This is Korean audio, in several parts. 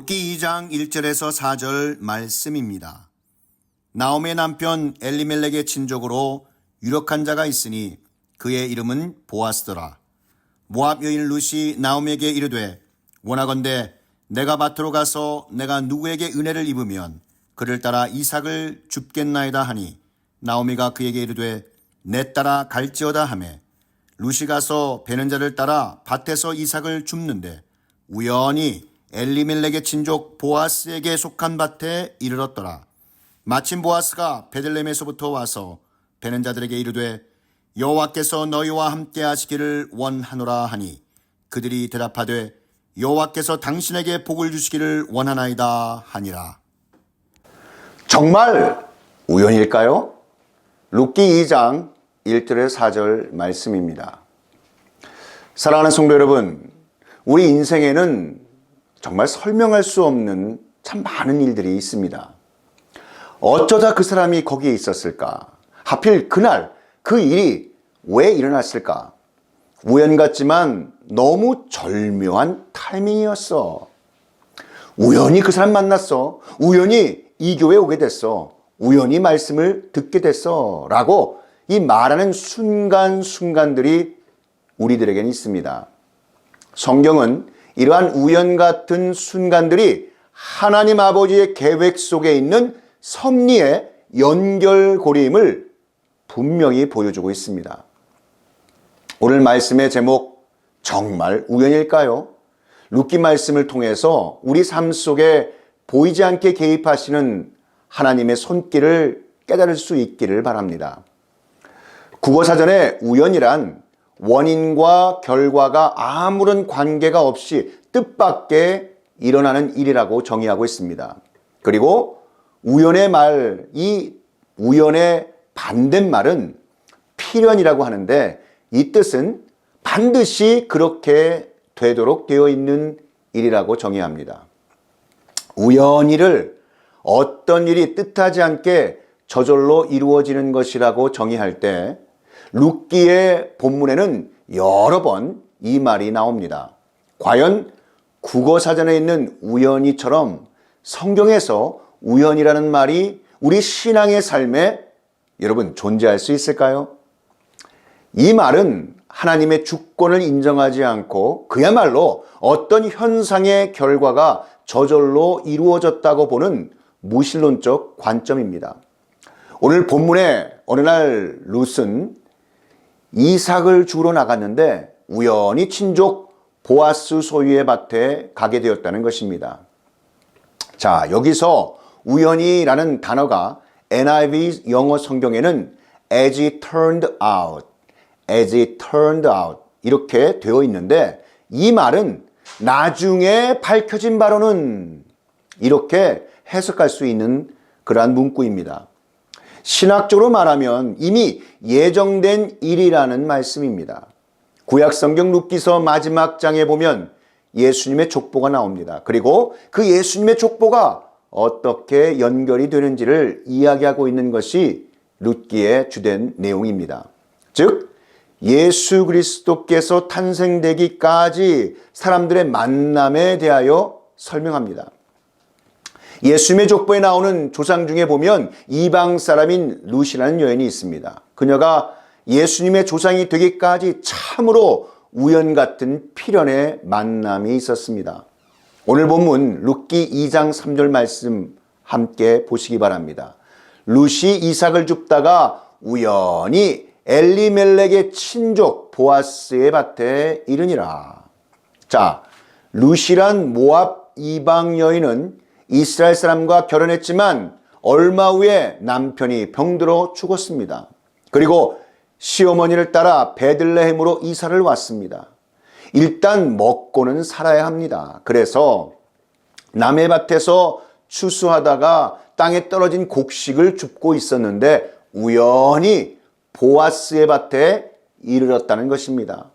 룻기 2장 1절에서 4절 말씀입니다. 나오미의 남편 엘리멜렉의 친족으로 유력한 자가 있으니 그의 이름은 보아스더라. 모압 여인 룻이 나오미에게 이르되 원하건대 내가 밭으로 가서 내가 누구에게 은혜를 입으면 그를 따라 이삭을 줍겠나이다 하니 나오미가 그에게 이르되 내 따라 갈지어다 하매 룻이 가서 베는 자를 따라 밭에서 이삭을 줍는데 우연히 엘리멜렉의 친족 보아스에게 속한 밭에 이르렀더라. 마침 보아스가 베들레헴에서부터 와서 베는 자들에게 이르되 여호와께서 너희와 함께 하시기를 원하노라 하니 그들이 대답하되 여호와께서 당신에게 복을 주시기를 원하나이다 하니라. 정말 우연일까요? 룻기 2장 1절에서 4절 말씀입니다. 사랑하는 성도 여러분, 우리 인생에는 정말 설명할 수 없는 참 많은 일들이 있습니다. 어쩌다 그 사람이 거기에 있었을까? 하필 그날 그 일이 왜 일어났을까? 우연 같지만 너무 절묘한 타이밍이었어. 우연히 그 사람 만났어. 우연히 이 교회에 오게 됐어. 우연히 말씀을 듣게 됐어. 라고 이 말하는 순간순간들이 우리들에게는 있습니다. 성경은 이러한 우연 같은 순간들이 하나님 아버지의 계획 속에 있는 섭리의 연결고리임을 분명히 보여주고 있습니다. 오늘 말씀의 제목, 정말 우연일까요? 룻기 말씀을 통해서 우리 삶 속에 보이지 않게 개입하시는 하나님의 손길을 깨달을 수 있기를 바랍니다. 국어사전에 우연이란 원인과 결과가 아무런 관계가 없이 뜻밖의 일어나는 일이라고 정의하고 있습니다. 그리고 우연의 말, 이 우연의 반대말은 필연이라고 하는데 이 뜻은 반드시 그렇게 되도록 되어 있는 일이라고 정의합니다. 우연히를 어떤 일이 뜻하지 않게 저절로 이루어지는 것이라고 정의할 때 룻기의 본문에는 여러 번 이 말이 나옵니다. 과연 국어사전에 있는 우연히처럼 성경에서 우연이라는 말이 우리 신앙의 삶에 여러분 존재할 수 있을까요? 이 말은 하나님의 주권을 인정하지 않고 그야말로 어떤 현상의 결과가 저절로 이루어졌다고 보는 무신론적 관점입니다. 오늘 본문에 어느 날 룻은 이삭을 주우러 나갔는데 우연히 친족 보아스 소유의 밭에 가게 되었다는 것입니다. 자, 여기서 우연히라는 단어가 NIV 영어 성경에는 as it turned out, as it turned out 이렇게 되어 있는데 이 말은 나중에 밝혀진 바로는 이렇게 해석할 수 있는 그러한 문구입니다. 신학적으로 말하면 이미 예정된 일이라는 말씀입니다. 구약성경 룻기서 마지막 장에 보면 예수님의 족보가 나옵니다. 그리고 그 예수님의 족보가 어떻게 연결이 되는지를 이야기하고 있는 것이 룻기의 주된 내용입니다. 즉 예수 그리스도께서 탄생되기까지 사람들의 만남에 대하여 설명합니다. 예수님의 족보에 나오는 조상 중에 보면 이방 사람인 룻이라는 여인이 있습니다. 그녀가 예수님의 조상이 되기까지 참으로 우연 같은 필연의 만남이 있었습니다. 오늘 본문 룻기 2장 3절 말씀 함께 보시기 바랍니다. 룻이 이삭을 줍다가 우연히 엘리멜렉의 친족 보아스의 밭에 이르니라. 자, 룻이란 모압 이방 여인은 이스라엘 사람과 결혼했지만 얼마 후에 남편이 병들어 죽었습니다. 그리고 시어머니를 따라 베들레헴으로 이사를 왔습니다. 일단 먹고는 살아야 합니다. 그래서 남의 밭에서 추수하다가 땅에 떨어진 곡식을 줍고 있었는데 우연히 보아스의 밭에 이르렀다는 것입니다.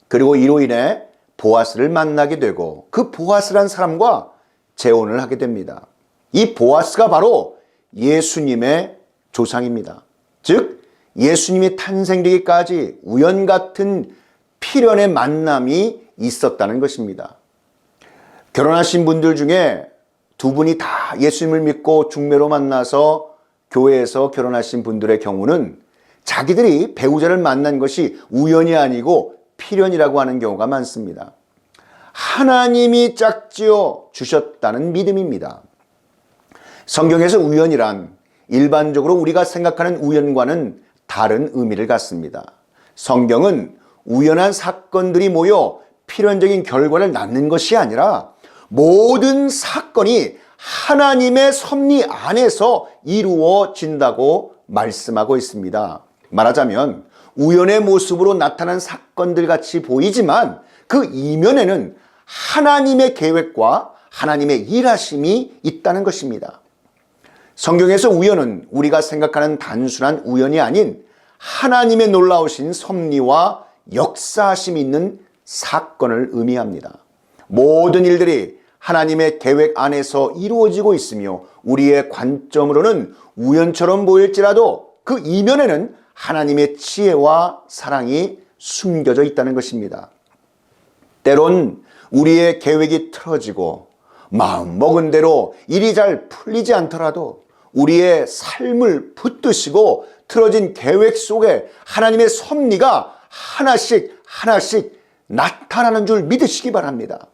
그리고 이로 인해 보아스를 만나게 되고 그 보아스란 사람과 재혼을 하게 됩니다. 이 보아스가 바로 예수님의 조상입니다. 즉 예수님이 탄생되기까지 우연 같은 필연의 만남이 있었다는 것입니다. 결혼하신 분들 중에 두 분이 다 예수님을 믿고 중매로 만나서 교회에서 결혼하신 분들의 경우는 자기들이 배우자를 만난 것이 우연이 아니고 필연이라고 하는 경우가 많습니다. 하나님이 짝지어 주셨다는 믿음입니다. 성경에서 우연이란 일반적으로 우리가 생각하는 우연과는 다른 의미를 갖습니다. 성경은 우연한 사건들이 모여 필연적인 결과를 낳는 것이 아니라 모든 사건이 하나님의 섭리 안에서 이루어진다고 말씀하고 있습니다. 말하자면 우연의 모습으로 나타난 사건들 같이 보이지만 그 이면에는 하나님의 계획과 하나님의 일하심이 있다는 것입니다. 성경에서 우연은 우리가 생각하는 단순한 우연이 아닌 하나님의 놀라우신 섭리와 역사하심이 있는 사건을 의미합니다. 모든 일들이 하나님의 계획 안에서 이루어지고 있으며 우리의 관점으로는 우연처럼 보일지라도 그 이면에는 하나님의 지혜와 사랑이 숨겨져 있다는 것입니다. 때론 우리의 계획이 틀어지고 마음먹은 대로 일이 잘 풀리지 않더라도 우리의 삶을 붙드시고 틀어진 계획 속에 하나님의 섭리가 하나씩 나타나는 줄 믿으시기 바랍니다.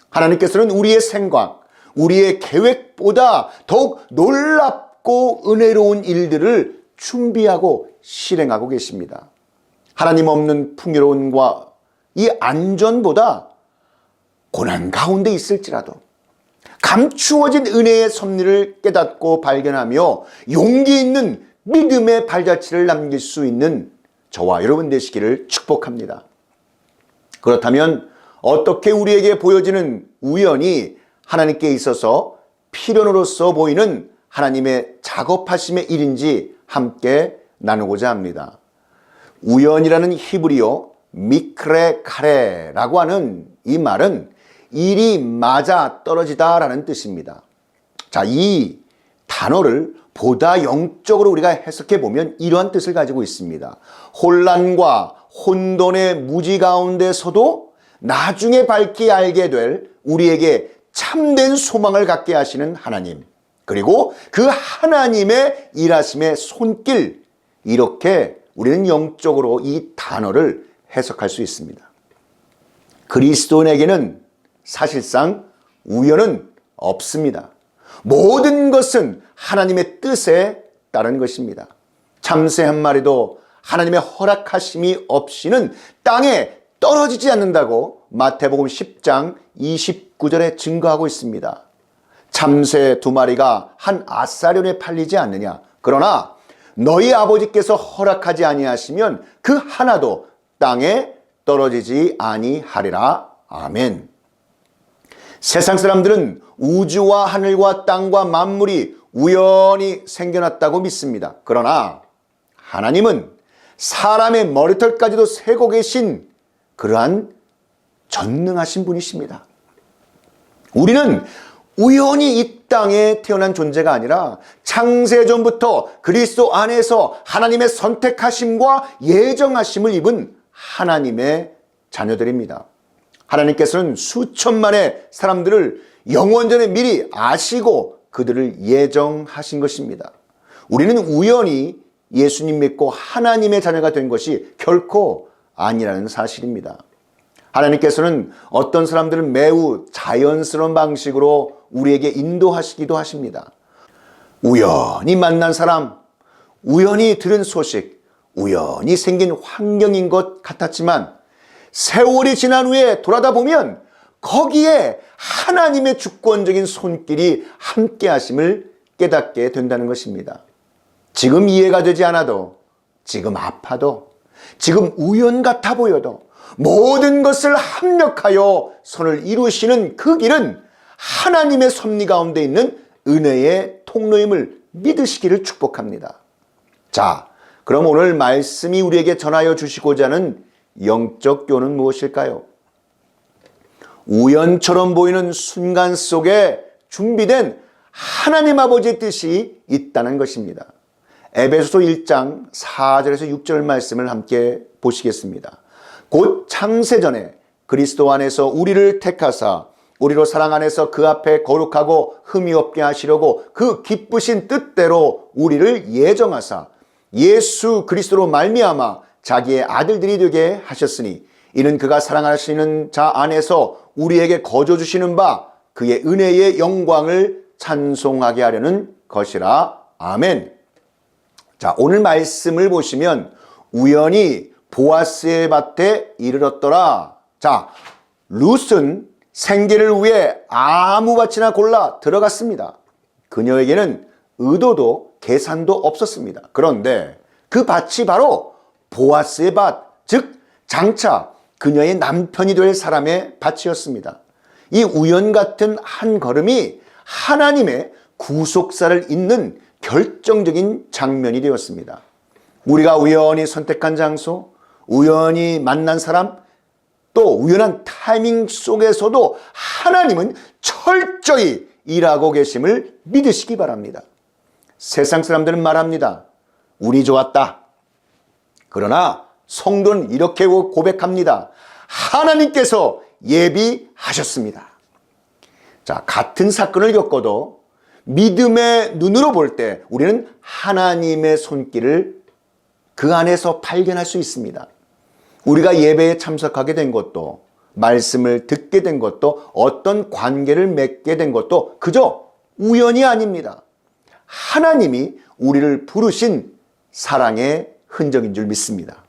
하나님께서는 우리의 생각, 우리의 계획보다 더욱 놀랍고 은혜로운 일들을 준비하고 실행하고 계십니다. 하나님 없는 풍요로움과 이 안전보다 고난 가운데 있을지라도 감추어진 은혜의 섭리를 깨닫고 발견하며 용기 있는 믿음의 발자취를 남길 수 있는 저와 여러분 되시기를 축복합니다. 그렇다면 어떻게 우리에게 보여지는 우연이 하나님께 있어서 필연으로서 보이는 하나님의 작업하심의 일인지 함께 나누고자 합니다. 우연이라는 히브리어 미크레 카레라고 하는 이 말은 일이 맞아 떨어지다라는 뜻입니다. 자, 이 단어를 보다 영적으로 우리가 해석해 보면 이러한 뜻을 가지고 있습니다. 혼란과 혼돈의 무지 가운데서도 나중에 밝히 알게 될 우리에게 참된 소망을 갖게 하시는 하나님, 그리고 그 하나님의 일하심의 손길, 이렇게 우리는 영적으로 이 단어를 해석할 수 있습니다. 그리스도인에게는 사실상 우연은 없습니다. 모든 것은 하나님의 뜻에 따른 것입니다. 참새 한 마리도 하나님의 허락하심이 없이는 땅에 떨어지지 않는다고 마태복음 10장 29절에 증거하고 있습니다. 참새 두 마리가 한 아사련에 팔리지 않느냐. 그러나 너희 아버지께서 허락하지 아니하시면 그 하나도 땅에 떨어지지 아니하리라. 아멘. 세상 사람들은 우주와 하늘과 땅과 만물이 우연히 생겨났다고 믿습니다. 그러나 하나님은 사람의 머리털까지도 세고 계신 그러한 전능하신 분이십니다. 우리는 우연히 이 땅에 태어난 존재가 아니라 창세전부터 그리스도 안에서 하나님의 선택하심과 예정하심을 입은 하나님의 자녀들입니다. 하나님께서는 수천만의 사람들을 영원전에 미리 아시고 그들을 예정하신 것입니다. 우리는 우연히 예수님 믿고 하나님의 자녀가 된 것이 결코 아니라는 사실입니다. 하나님께서는 어떤 사람들은 매우 자연스러운 방식으로 우리에게 인도하시기도 하십니다. 우연히 만난 사람, 우연히 들은 소식, 우연히 생긴 환경인 것 같았지만 세월이 지난 후에 돌아다 보면 거기에 하나님의 주권적인 손길이 함께 하심을 깨닫게 된다는 것입니다. 지금 이해가 되지 않아도, 지금 아파도, 지금 우연 같아 보여도 모든 것을 합력하여 선을 이루시는 그 길은 하나님의 섭리 가운데 있는 은혜의 통로임을 믿으시기를 축복합니다. 자, 그럼 오늘 말씀이 우리에게 전하여 주시고자 하는 영적 교훈은 무엇일까요? 우연처럼 보이는 순간 속에 준비된 하나님 아버지의 뜻이 있다는 것입니다. 에베소서 1장 4절에서 6절 말씀을 함께 보시겠습니다. 곧 창세전에 그리스도 안에서 우리를 택하사 우리로 사랑 안에서 그 앞에 거룩하고 흠이 없게 하시려고 그 기쁘신 뜻대로 우리를 예정하사 예수 그리스도로 말미암아 자기의 아들들이 되게 하셨으니 이는 그가 사랑하시는 자 안에서 우리에게 거저 주시는 바 그의 은혜의 영광을 찬송하게 하려는 것이라. 아멘. 자, 오늘 말씀을 보시면 우연히 보아스의 밭에 이르렀더라. 자, 룻은 생계를 위해 아무 밭이나 골라 들어갔습니다. 그녀에게는 의도도 계산도 없었습니다. 그런데 그 밭이 바로 보아스의 밭, 즉 장차 그녀의 남편이 될 사람의 밭이었습니다. 이 우연 같은 한 걸음이 하나님의 구속사를 잇는 결정적인 장면이 되었습니다. 우리가 우연히 선택한 장소, 우연히 만난 사람, 또 우연한 타이밍 속에서도 하나님은 철저히 일하고 계심을 믿으시기 바랍니다. 세상 사람들은 말합니다. 운이 좋았다. 그러나 성도는 이렇게 고백합니다. 하나님께서 예비하셨습니다. 자, 같은 사건을 겪어도 믿음의 눈으로 볼 때 우리는 하나님의 손길을 그 안에서 발견할 수 있습니다. 우리가 예배에 참석하게 된 것도, 말씀을 듣게 된 것도, 어떤 관계를 맺게 된 것도 그저 우연이 아닙니다. 하나님이 우리를 부르신 사랑의 흔적인 줄 믿습니다.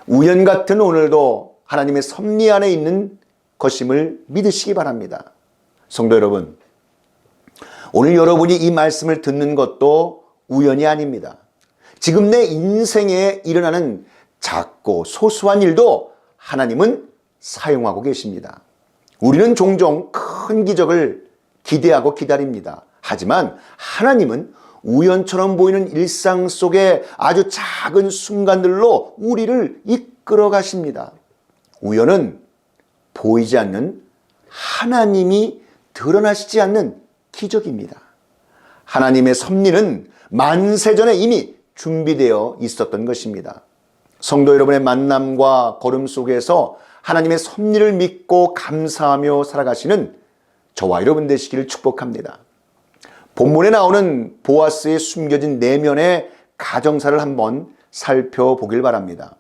우연 같은 오늘도 하나님의 섭리 안에 있는 것임을 믿으시기 바랍니다. 성도 여러분, 오늘 여러분이 이 말씀을 듣는 것도 우연이 아닙니다. 지금 내 인생에 일어나는 작고 소소한 일도 하나님은 사용하고 계십니다. 우리는 종종 큰 기적을 기대하고 기다립니다. 하지만 하나님은 우연처럼 보이는 일상 속에 아주 작은 순간들로 우리를 이끌어 가십니다. 우연은 보이지 않는 하나님이 드러나시지 않는 기적입니다. 하나님의 섭리는 만세전에 이미 준비되어 있었던 것입니다. 성도 여러분의 만남과 걸음 속에서 하나님의 섭리를 믿고 감사하며 살아가시는 저와 여러분 되시기를 축복합니다. 본문에 나오는 보아스의 숨겨진 내면의 가정사를 한번 살펴보길 바랍니다.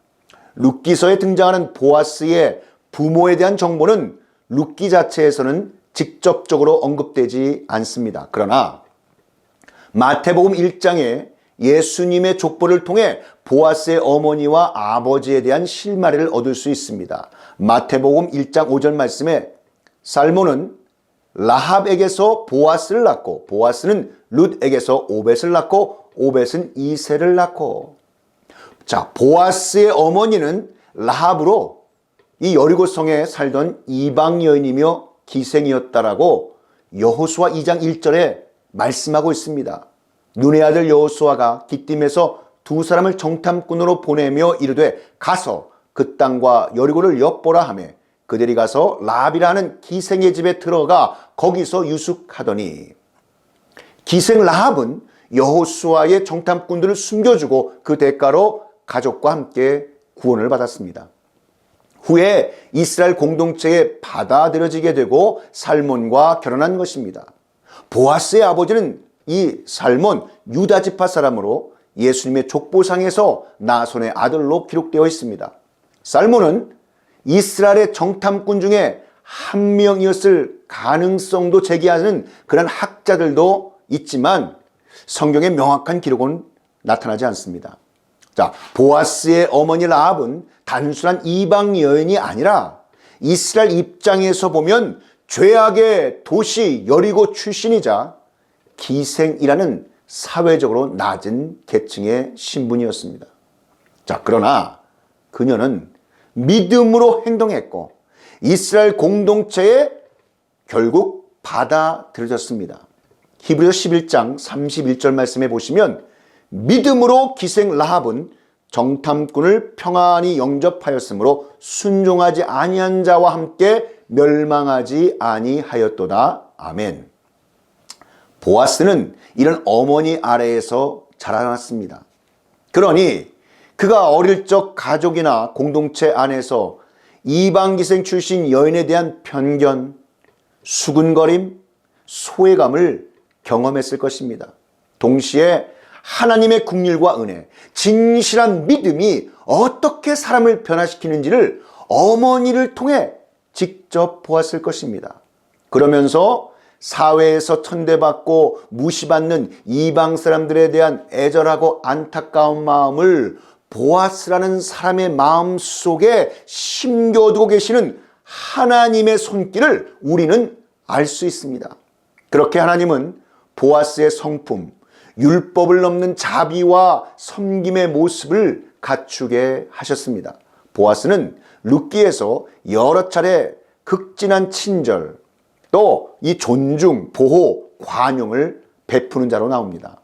룻기서에 등장하는 보아스의 부모에 대한 정보는 룻기 자체에서는 직접적으로 언급되지 않습니다. 그러나 마태복음 1장에 예수님의 족보를 통해 보아스의 어머니와 아버지에 대한 실마리를 얻을 수 있습니다. 마태복음 1장 5절 말씀에 살몬은 라합에게서 보아스를 낳고 보아스는 룻에게서 오벳을 낳고 오벳은 이세를 낳고. 자, 보아스의 어머니는 라합으로 이 여리고성에 살던 이방 여인이며 기생이었다라고 여호수아 2장 1절에 말씀하고 있습니다. 눈의 아들 여호수아가 기띔에서 두 사람을 정탐꾼으로 보내며 이르되 가서 그 땅과 여리고를 엿보라 하며 그들이 가서 라합이라는 기생의 집에 들어가 거기서 유숙하더니. 기생 라합은 여호수아의 정탐꾼들을 숨겨주고 그 대가로 가족과 함께 구원을 받았습니다. 후에 이스라엘 공동체에 받아들여지게 되고 살몬과 결혼한 것입니다. 보아스의 아버지는 이 살몬 유다 지파 사람으로 예수님의 족보상에서 나손의 아들로 기록되어 있습니다. 살몬은 이스라엘의 정탐꾼 중에 한 명이었을 가능성도 제기하는 그런 학자들도 있지만 성경에 명확한 기록은 나타나지 않습니다. 자, 보아스의 어머니 라합은 단순한 이방 여인이 아니라 이스라엘 입장에서 보면 죄악의 도시 여리고 출신이자 기생이라는 사회적으로 낮은 계층의 신분이었습니다. 자, 그러나 그녀는 믿음으로 행동했고 이스라엘 공동체에 결국 받아들여졌습니다. 히브리서 11장 31절 말씀에 보시면 믿음으로 기생 라합은 정탐꾼을 평안히 영접하였으므로 순종하지 아니한 자와 함께 멸망하지 아니하였도다. 아멘. 보아스는 이런 어머니 아래에서 자라났습니다. 그러니 그가 어릴 적 가족이나 공동체 안에서 이방기생 출신 여인에 대한 편견, 수군거림, 소외감을 경험했을 것입니다. 동시에 하나님의 긍휼과 은혜, 진실한 믿음이 어떻게 사람을 변화시키는지를 어머니를 통해 직접 보았을 것입니다. 그러면서 사회에서 천대받고 무시받는 이방 사람들에 대한 애절하고 안타까운 마음을 보아스라는 사람의 마음 속에 심겨두고 계시는 하나님의 손길을 우리는 알 수 있습니다. 그렇게 하나님은 보아스의 성품, 율법을 넘는 자비와 섬김의 모습을 갖추게 하셨습니다. 보아스는 룻기에서 여러 차례 극진한 친절, 또 이 존중, 보호, 관용을 베푸는 자로 나옵니다.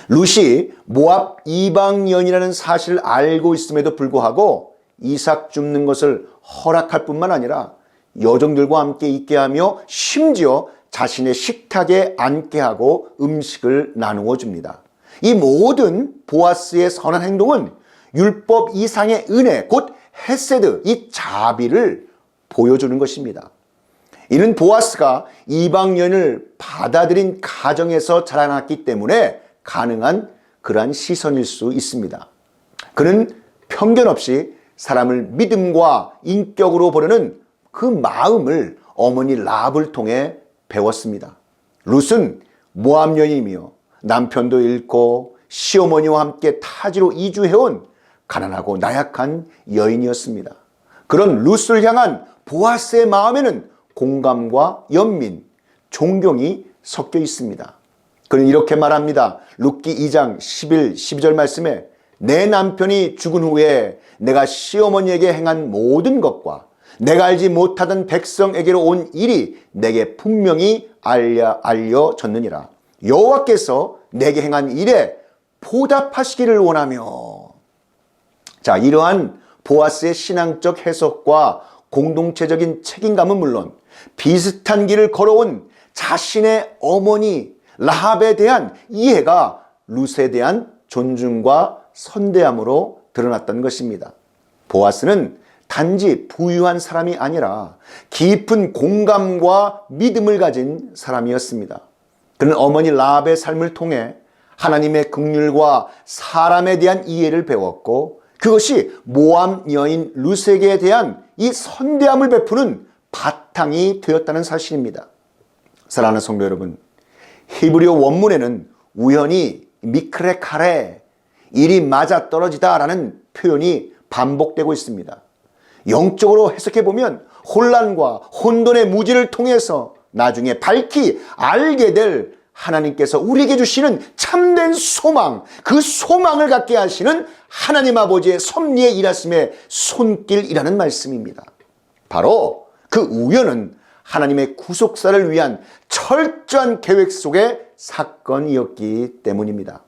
룻이 모압 이방년이라는 사실을 알고 있음에도 불구하고 이삭 줍는 것을 허락할 뿐만 아니라 여종들과 함께 있게 하며 심지어 자신의 식탁에 앉게 하고 음식을 나누어 줍니다. 이 모든 보아스의 선한 행동은 율법 이상의 은혜, 곧 헤세드, 이 자비를 보여주는 것입니다. 이는 보아스가 이방 여인을 받아들인 가정에서 자라났기 때문에 가능한 그러한 시선일 수 있습니다. 그는 편견 없이 사람을 믿음과 인격으로 보려는 그 마음을 어머니 라합을 통해 배웠습니다. 룻은 모압 여인이며 남편도 잃고 시어머니와 함께 타지로 이주해온 가난하고 나약한 여인이었습니다. 그런 룻을 향한 보아스의 마음에는 공감과 연민, 존경이 섞여 있습니다. 그는 이렇게 말합니다. 룻기 2장 11, 12절 말씀에 내 남편이 죽은 후에 내가 시어머니에게 행한 모든 것과 내가 알지 못하던 백성에게로 온 일이 내게 분명히 알려졌느니라. 여호와께서 내게 행한 일에 보답하시기를 원하며. 자, 이러한 보아스의 신앙적 해석과 공동체적인 책임감은 물론 비슷한 길을 걸어온 자신의 어머니 라합에 대한 이해가 룻에 대한 존중과 선대함으로 드러났던 것입니다. 보아스는 단지 부유한 사람이 아니라 깊은 공감과 믿음을 가진 사람이었습니다. 그는 어머니 라합의 삶을 통해 하나님의 긍휼과 사람에 대한 이해를 배웠고 그것이 모압 여인 룻에게 대한 이 선대함을 베푸는 바탕이 되었다는 사실입니다. 사랑하는 성도 여러분, 히브리어 원문에는 우연히 미크레 카레, 일이 맞아떨어지다라는 표현이 반복되고 있습니다. 영적으로 해석해보면 혼란과 혼돈의 무지를 통해서 나중에 밝히 알게 될 하나님께서 우리에게 주시는 참된 소망, 그 소망을 갖게 하시는 하나님 아버지의 섭리의 일하심의 손길이라는 말씀입니다. 바로 그 우연은 하나님의 구속사를 위한 철저한 계획 속의 사건이었기 때문입니다.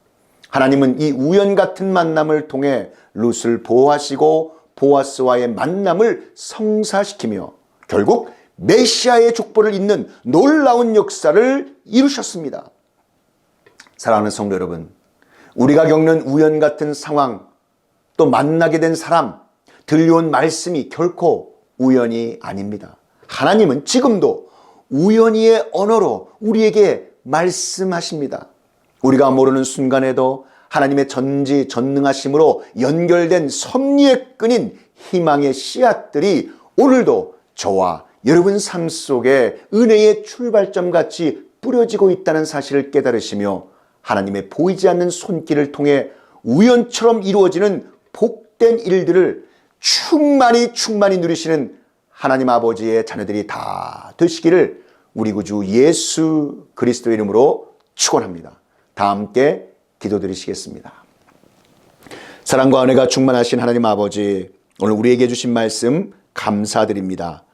하나님은 이 우연 같은 만남을 통해 룻을 보호하시고 보아스와의 만남을 성사시키며 결국 메시아의 족보를 잇는 놀라운 역사를 이루셨습니다. 사랑하는 성도 여러분, 우리가 겪는 우연 같은 상황, 또 만나게 된 사람, 들려온 말씀이 결코 우연이 아닙니다. 하나님은 지금도 우연히의 언어로 우리에게 말씀하십니다. 우리가 모르는 순간에도 하나님의 전지전능하심으로 연결된 섭리의 끈인 희망의 씨앗들이 오늘도 저와 여러분 삶 속에 은혜의 출발점 같이 뿌려지고 있다는 사실을 깨달으시며 하나님의 보이지 않는 손길을 통해 우연처럼 이루어지는 복된 일들을 충만히 누리시는 하나님 아버지의 자녀들이 다 되시기를 우리 구주 예수 그리스도의 이름으로 축원합니다. 다 함께 기도드리시겠습니다. 사랑과 은혜가 충만하신 하나님 아버지, 오늘 우리에게 주신 말씀 감사드립니다.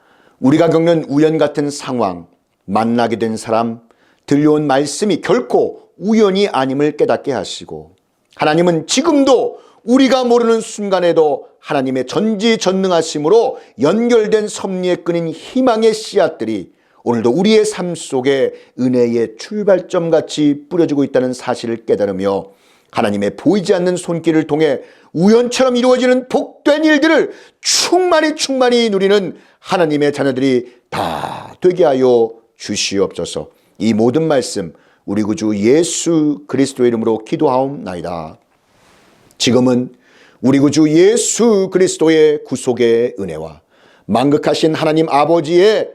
우리가 겪는 우연 같은 상황, 만나게 된 사람, 들려온 말씀이 결코 우연이 아님을 깨닫게 하시고 하나님은 지금도 우리가 모르는 순간에도 하나님의 전지전능하심으로 연결된 섭리에 끈인 희망의 씨앗들이 오늘도 우리의 삶 속에 은혜의 출발점같이 뿌려지고 있다는 사실을 깨달으며 하나님의 보이지 않는 손길을 통해 우연처럼 이루어지는 복된 일들을 충만히 누리는 하나님의 자녀들이 다 되게 하여 주시옵소서. 이 모든 말씀 우리 구주 예수 그리스도의 이름으로 기도하옵나이다. 지금은 우리 구주 예수 그리스도의 구속의 은혜와 만극하신 하나님 아버지의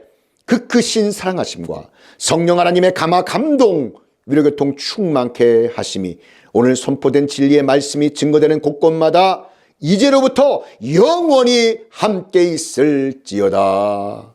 그 크신 사랑하심과 성령 하나님의 감화 감동 위로교통 충만케 하심이 오늘 선포된 진리의 말씀이 증거되는 곳곳마다 이제로부터 영원히 함께 있을지어다.